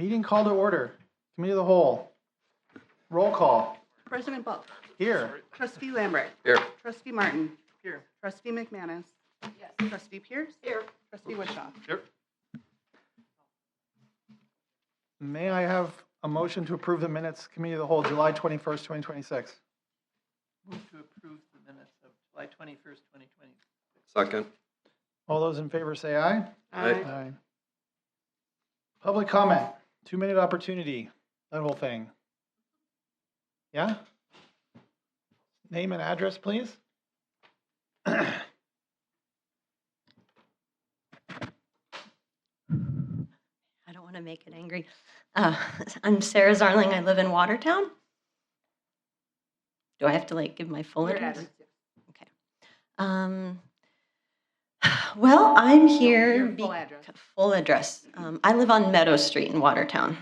Meeting call to order. Committee of the whole. Roll call. President Ball. Here. Trustee Lambert. Here. Trustee Martin. Here. Trustee McManus. Yes. Trustee Pierce. Here. Trustee Wishaw. Here. May I have a motion to approve the minutes, Committee of the whole, July 21st, 2026? Move to approve the minutes of July 21st, 2020. Second. All those in favor say aye. Aye. Aye. Public comment, 2-minute opportunity, that whole thing. Yeah? Name and address, please. I don't want to make it angry. I'm Sarah Zarling. I live in Watertown. Do I have to give my full address? Okay. Well, I'm here. Your full address. Full address. I live on Meadow Street in Watertown.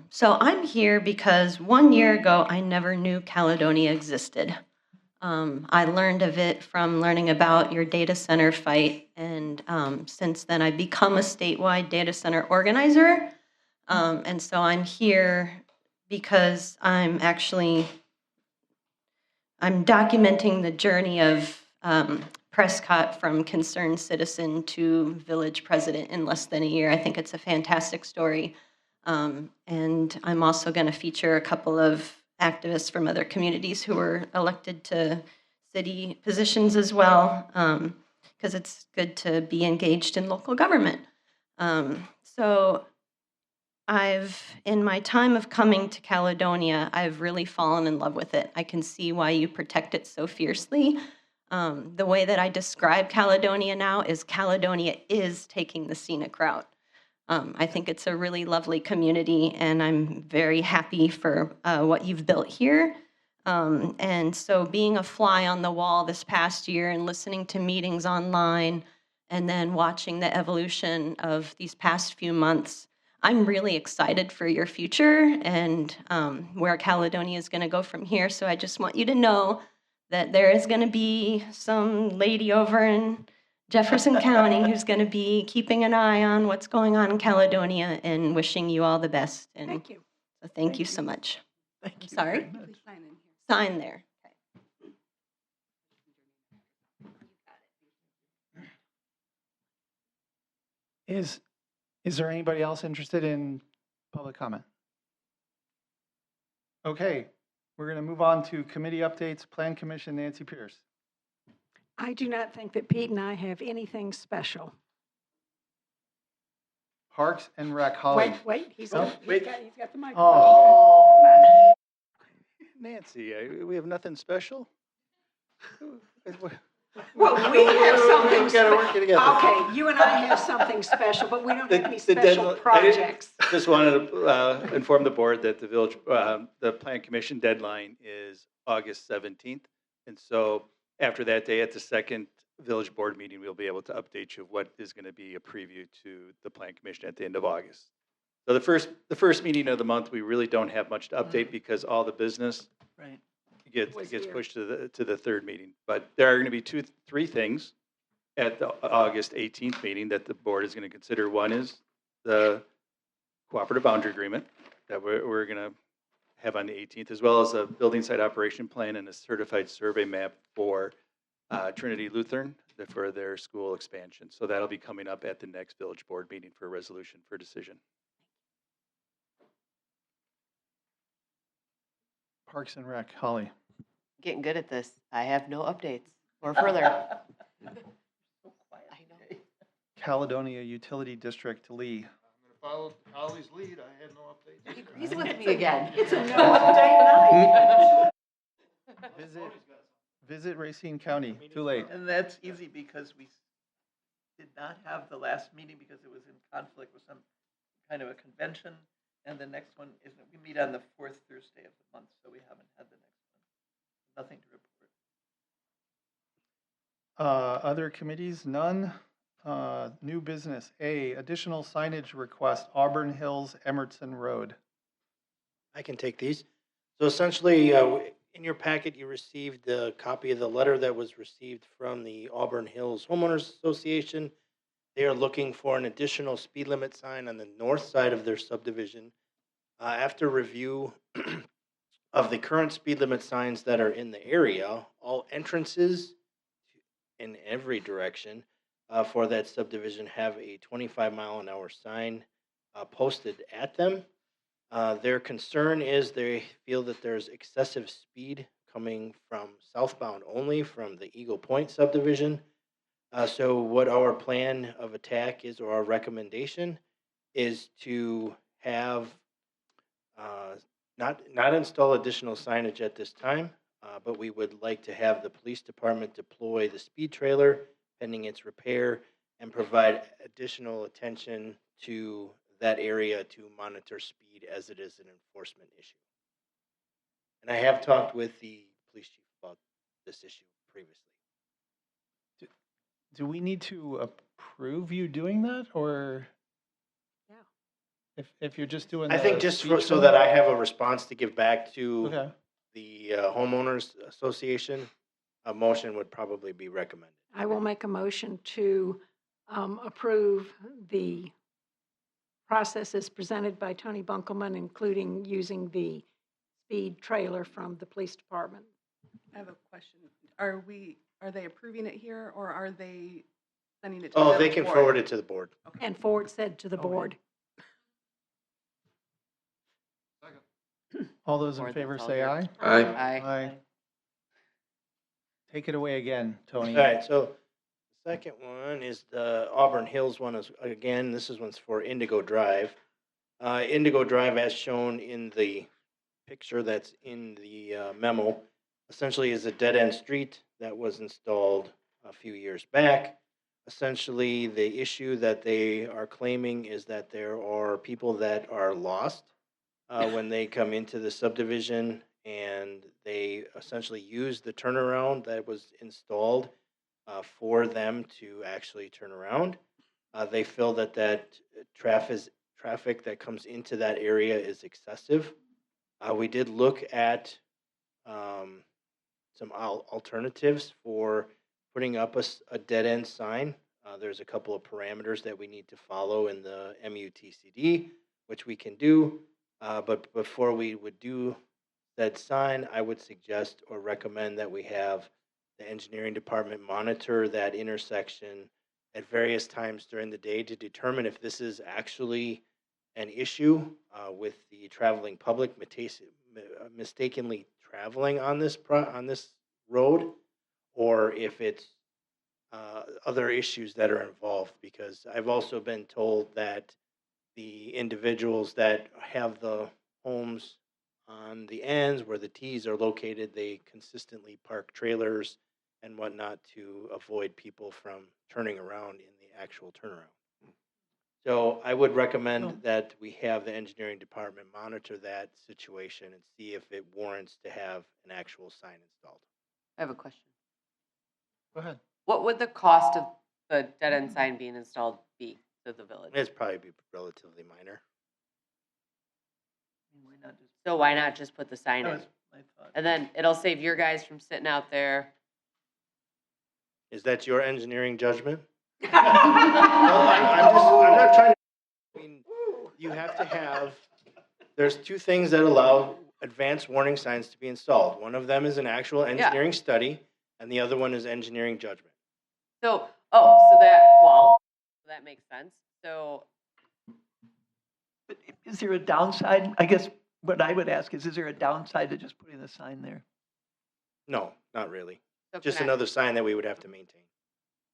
So I'm here because 1 year ago, I never knew Caledonia existed. I learned of it from learning about your data center fight, and since then I've become a statewide data center organizer. And so I'm here because I'm documenting the journey of Prescott from concerned citizen to village president in less than a year. I think it's a fantastic story. And I'm also going to feature a couple of activists from other communities who were elected to city positions as well, because it's good to be engaged in local government. So in my time of coming to Caledonia, I've really fallen in love with it. I can see why you protect it so fiercely. The way that I describe Caledonia now is Caledonia is taking the scenic route. I think it's a really lovely community, and I'm very happy for what you've built here. And so being a fly on the wall this past year and listening to meetings online and then watching the evolution of these past few months, I'm really excited for your future and where Caledonia is going to go from here. So I just want you to know that there is going to be some lady over in Jefferson County who's going to be keeping an eye on what's going on in Caledonia and wishing you all the best. And Thank you. so thank you so much. Thank you. Sorry? very much. Please sign in here. Sign there. Okay. Is there anybody else interested in public comment? Okay, we're going to move on to committee updates. Plan Commission, Nancy Pierce. I do not think that Pete and I have anything special. Parks and Rec, Holly. Wait, he's Oh, got the microphone. Oh. Nancy, we have nothing special? Well, we have something We've got to work it together. Okay, you and I have something special, but we don't have any The special deadline- projects. Just wanted to inform the board that the Plan Commission deadline is August 17th. And so after that day, at the second village board meeting, we'll be able to update you of what is going to be a preview to the Plan Commission at the end of August. So the first meeting of the month, we really don't have much to update because all the business Right. Was gets here. pushed to the third meeting. But there are going to be three things at the August 18th meeting that the board is going to consider. One is the cooperative boundary agreement that we're going to have on the 18th, as well as a building site operation plan and a certified survey map for Trinity Lutheran for their school expansion. So that'll be coming up at the next village board meeting for a resolution for decision. Parks and Rec, Holly. Getting good at this. I have no updates or further. I know. Caledonia Utility District, Lee. Follow Holly's lead. I had no updates. He agrees with me again. It's a no update night. Visit Racine County, too late. And that's easy because we did not have the last meeting because it was in conflict with some kind of a convention. And the next one is, we meet on the fourth Thursday of the month, so we haven't had the next one. Nothing to report. Other committees, none. New business, A, additional signage request, Auburn Hills, Emerson Road. I can take these. So essentially, in your packet, you received a copy of the letter that was received from the Auburn Hills Homeowners Association They are looking for an additional speed limit sign on the north side of their subdivision. After review of the current speed limit signs that are in the area, all entrances in every direction for that subdivision have a 25-mile-an-hour sign posted at them. Their concern is they feel that there's excessive speed coming from southbound only from the Eagle Point subdivision. So what our plan of attack is, or our recommendation, is to have not install additional signage at this time, but we would like to have the police department deploy the speed trailer pending its repair and provide additional attention to that area to monitor speed as it is an enforcement issue. And I have talked with the police chief about this issue previously. Do we need to approve you doing that, or? Yeah. If you're just doing I think the just speed so thing? that I have a response to give back to Okay, the homeowners association, a motion would probably be recommended. I will make a motion to approve the process as presented by Tony Bunkelman, including using the speed trailer from the police department. I have a question. Are they approving it here or are they sending it to? Oh, the they can board? forward it to the board. And forward said to the Okay. board. all those in Board, favor that's all say yours. aye. Aye. Aye. Take it away again, Tony. All right, so the second one is the Auburn Hills one. Is again, this one's for Indigo Drive. Indigo Drive, as shown in the picture that's in the memo, essentially is a dead-end street that was installed a few years back. Essentially, the issue that they are claiming is that there are people that are lost when they come into the subdivision, and they essentially use the turnaround that was installed for them to actually turn around. They feel that traffic that comes into that area is excessive. We did look at some alternatives for putting up a dead end sign. There's a couple of parameters that we need to follow in the MUTCD, which we can do. But before we would do that sign, I would suggest or recommend that we have the engineering department monitor that intersection at various times during the day to determine if this is actually an issue with the traveling public mistakenly traveling on this road, or if it's other issues that are involved. Because I've also been told that the individuals that have the homes on the ends where the T's are located, they consistently park trailers and whatnot to avoid people from turning around in the actual turnaround. So I would recommend that we have the engineering department monitor that situation and see if it warrants to have an actual sign installed. I have a question. Go ahead. What would the cost of the dead end sign being installed be to the village? It's probably be relatively minor. Why not just, So why not just put the sign that in? was my thought. And then it'll save your guys from sitting out there. Is that your engineering judgment? Well, I'm not trying to, I mean, you have to have, there's two things that allow advanced warning signs to be installed. One of them is an actual engineering study, and the other one is engineering judgment. So that makes sense. So But is there a downside? I guess what I would ask is there a downside to just putting the sign there? No, not really. So Just can I- another sign that we would have to maintain.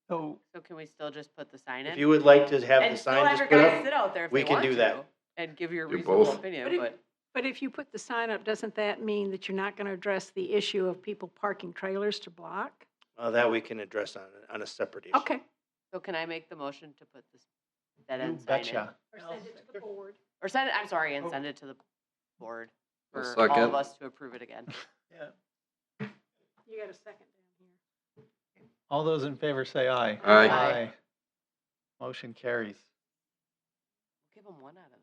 So, So can we still just put the sign in? If you would like to have the And still sign have just your put guys up, sit out there if we they can want do that. to, and give your Do reasonable both. opinion, But if you put the sign up, doesn't that mean that you're not going to address the issue of people parking trailers to block? that we can address on a separate issue. Okay. So can I make the motion to put this dead You end sign in? betcha. Or send it to the board. Or send it, I'm sorry, and send it to the board I'll for all of second. us to approve it again. yeah, You got a second down here. All those in favor say aye. Aye. Aye. Motion carries. Give them one out of them.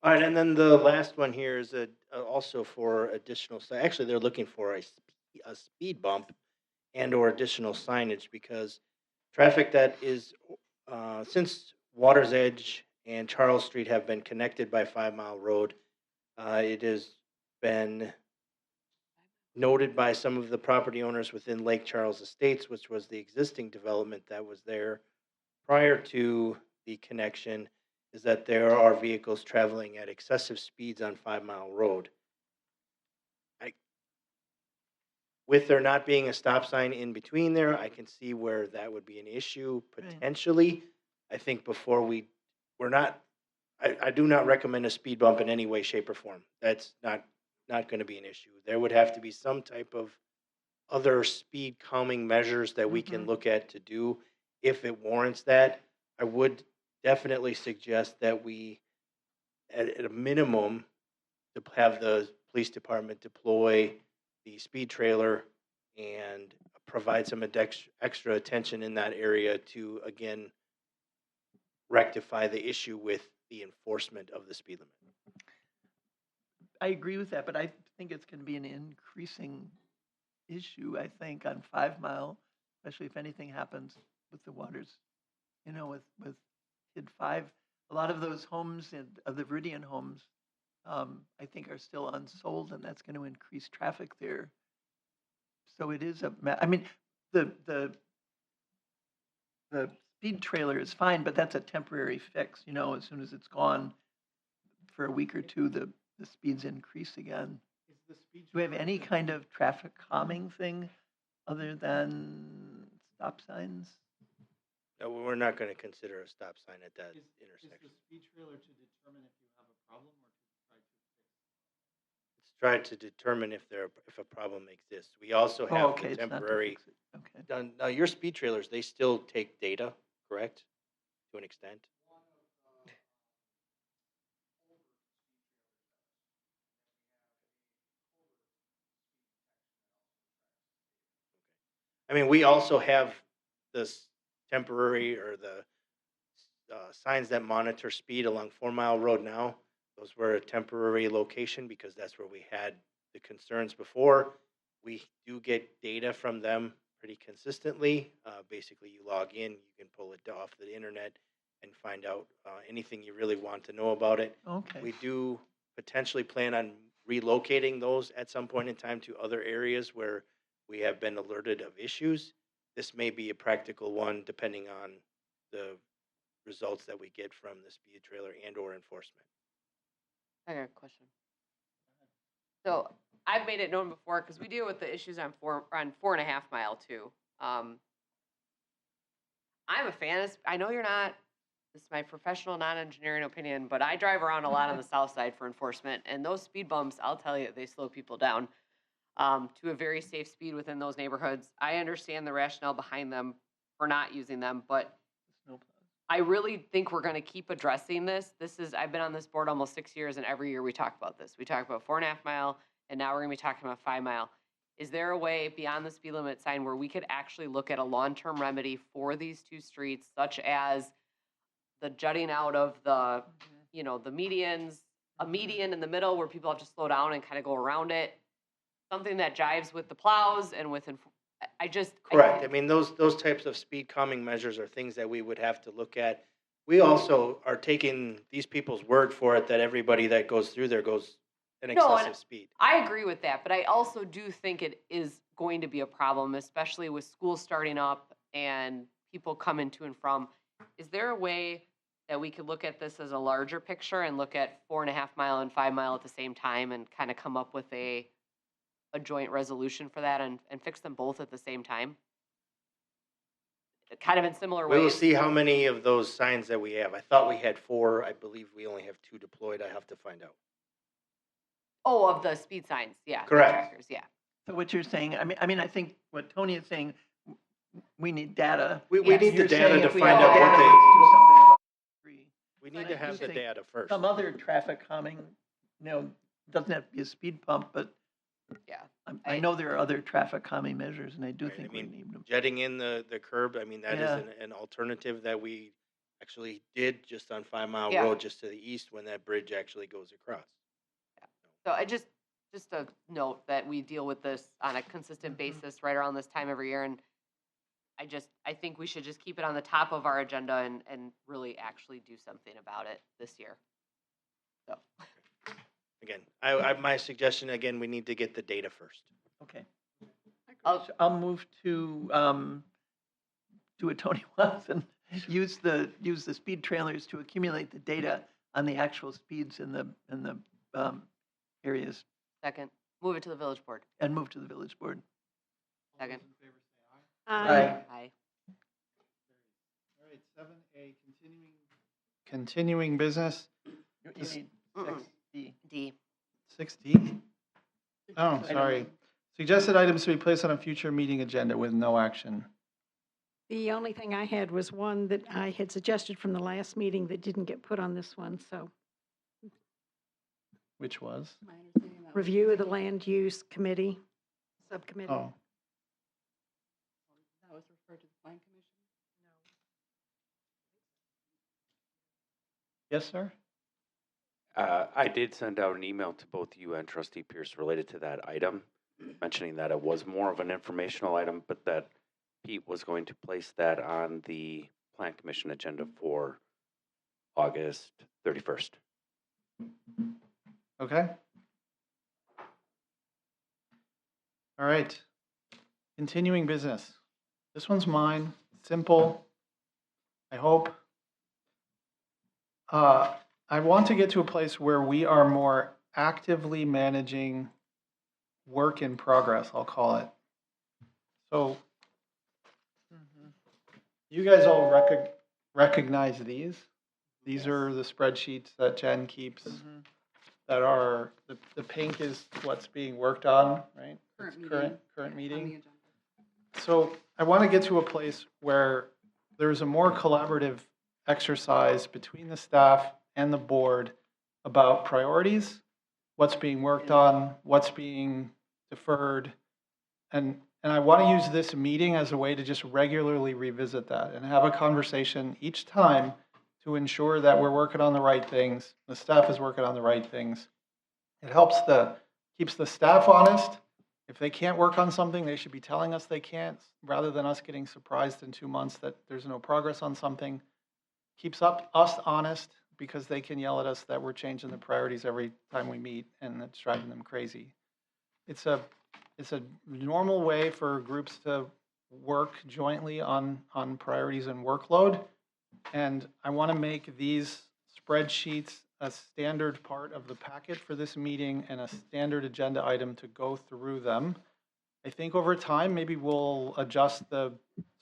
All right, and then the last one here is also for additional, actually, they're looking for a speed bump and or additional signage because traffic that is since Water's Edge and Charles Street have been connected by 5 Mile Road, it has been noted by some of the property owners within Lake Charles Estates, which was the existing development that was there prior to the connection, is that there are vehicles traveling at excessive speeds on 5 Mile Road. With there not being a stop sign in between there, I can see where that would be an issue Right. potentially. I think before we're not, I do not recommend a speed bump in any way, shape, or form. That's not going to be an issue. There would have to be some type of other speed calming measures that we can look at to do if it warrants that. I would definitely suggest that we, at a minimum, to have the police department deploy the speed trailer and provide some extra attention in that area to, again, rectify the issue with the enforcement of the speed limit. I agree with that, but I think it's going to be an increasing issue, I think, on 5 Mile, especially if anything happens with the waters, with Kid 5. A lot of those homes, of the Viridian homes, I think are still unsold, and that's going to increase traffic there. So it is I mean, the speed trailer is fine, but that's a temporary fix, as soon as it's gone for a week or two, the speeds increase again. Do we have any kind of traffic calming thing other than stop signs? No, we're not going to consider a stop sign at that intersection. speed trailer to determine if you have a problem or Let's try to determine if a problem exists. We also Oh, have okay, the it's not to temporary. fix it. Okay. Now, your speed trailers, they still take data, correct? To an extent. I mean, we also have this temporary or the signs that monitor speed along 4 Mile Road now. Those were a temporary location because that's where we had the concerns before. We do get data from them pretty consistently. Basically, you log in, you can pull it off the internet and find out anything you really want to know about it. Okay. We do potentially plan on relocating those at some point in time to other areas where we have been alerted of issues. This may be a practical one depending on the results that we get from the speed trailer and or enforcement. I got a question. So I've made it known before because we deal with the issues on 4.5 Mile too. I'm a fan of, I know you're not, this is my professional non-engineering opinion, but I drive around a lot on the south side for enforcement, and those speed bumps, I'll tell you, they slow people down to a very safe speed within those neighborhoods. I understand the rationale behind them for not using them, but I really think we're going to keep addressing this. I've been on this board almost 6 years, and every year we talk about this. We talk about 4.5 Mile, and now we're going to be talking about 5 Mile. Is there a way beyond the speed limit sign where we could actually look at a long-term remedy for these two streets, such as the jutting out of the, the medians, a median in the middle where people have to slow down and kind of go around it, something that jives with the plows and with, Correct. I mean, those types of speed calming measures are things that we would have to look at. We also are taking these people's word for it that everybody that goes through there goes an No, and excessive speed. I agree with that, but I also do think it is going to be a problem, especially with schools starting up and people coming to and from. Is there a way that we could look at this as a larger picture and look at 4.5 Mile and 5 Mile at the same time and kind of come up with a joint resolution for that and fix them both at the same time? Kind of in similar ways. We will see how many of those signs that we have. I thought we had 4. I believe we only have 2 deployed. I have to find out. Oh, of the speed signs, yeah. the Correct. trackers, yeah. So what you're saying, I mean, I think what Tony is saying, we need data. We Yes. need the You're data saying to if we find have out data, what let's they. do something about it. We need But to I have do the think data first. Some other traffic calming, doesn't have to be a speed bump, but Yeah. I know there are other traffic calming measures, and I do Right, think I we mean, need them. Jetting in the curb, I mean, that is Yeah. an alternative that we actually did just on 5 Mile Yeah. Road, just to the east when that bridge actually goes across. So I just a note that we deal with this on a consistent basis right around this time every year. And I think we should just keep it on the top of our agenda and really actually do something about it this year. So, Again, my suggestion, again, we need to get the data first. Okay. I'll- So I'll move to do what Tony wants and use the speed trailers to accumulate the data on the actual speeds in the areas second, move it to the village board. and move to the village board. Second. Aye. Aye. All right, 7A, continuing business, You This- need Mm-mm. 6D. D. 6D. Oh, Item sorry. one. Suggested items to be placed on a future meeting agenda with no action. The only thing I had was one that I had suggested from the last meeting that didn't get put on this one, so Which was? My understanding that was- review of the land use committee, subcommittee. Oh, That was referred to the plan commission? yes, sir? I did send out an email to both you and trustee Pierce related to that item, mentioning that it was more of an informational item, but that Pete was going to place that on the plan commission agenda for August 31st. Okay. All right. Continuing business. This one's mine, simple, I hope. I want to get to a place where we are more actively managing work in progress, I'll call it. So you guys all recognize these? These are the spreadsheets that Jen keeps Mhm. that are, the pink is what's being worked on, right? Current It's meeting. Current On the meeting. agenda. So I want to get to a place where there's a more collaborative exercise between the staff and the board about priorities, what's being worked on, what's being deferred. And I want to use this meeting as a way to just regularly revisit that and have a conversation each time to ensure that we're working on the right things, the staff is working on the right things. It keeps the staff honest. If they can't work on something, they should be telling us they can't, rather than us getting surprised in 2 months that there's no progress on something. Keeps us honest, because they can yell at us that we're changing the priorities every time we meet, and it's driving them crazy. It's a normal way for groups to work jointly on priorities and workload. And I want to make these spreadsheets a standard part of the packet for this meeting and a standard agenda item to go through them. I think over time, maybe we'll adjust the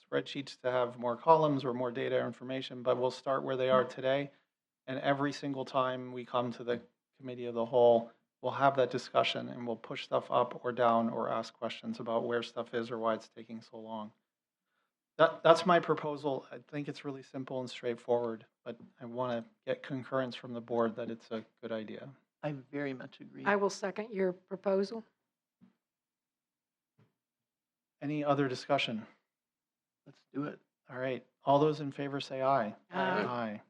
spreadsheets to have more columns or more data or information, but we'll start where they are today. And every single time we come to the committee of the whole, we'll have that discussion and we'll push stuff up or down or ask questions about where stuff is or why it's taking so long. That's my proposal. I think it's really simple and straightforward, but I want to get concurrence from the board that it's a good idea. I very much agree. I will second your proposal. Any other discussion? Let's do it. All right, all those in favor say aye. Aye. Aye.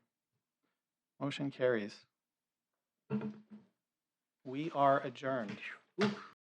Motion carries. We are adjourned.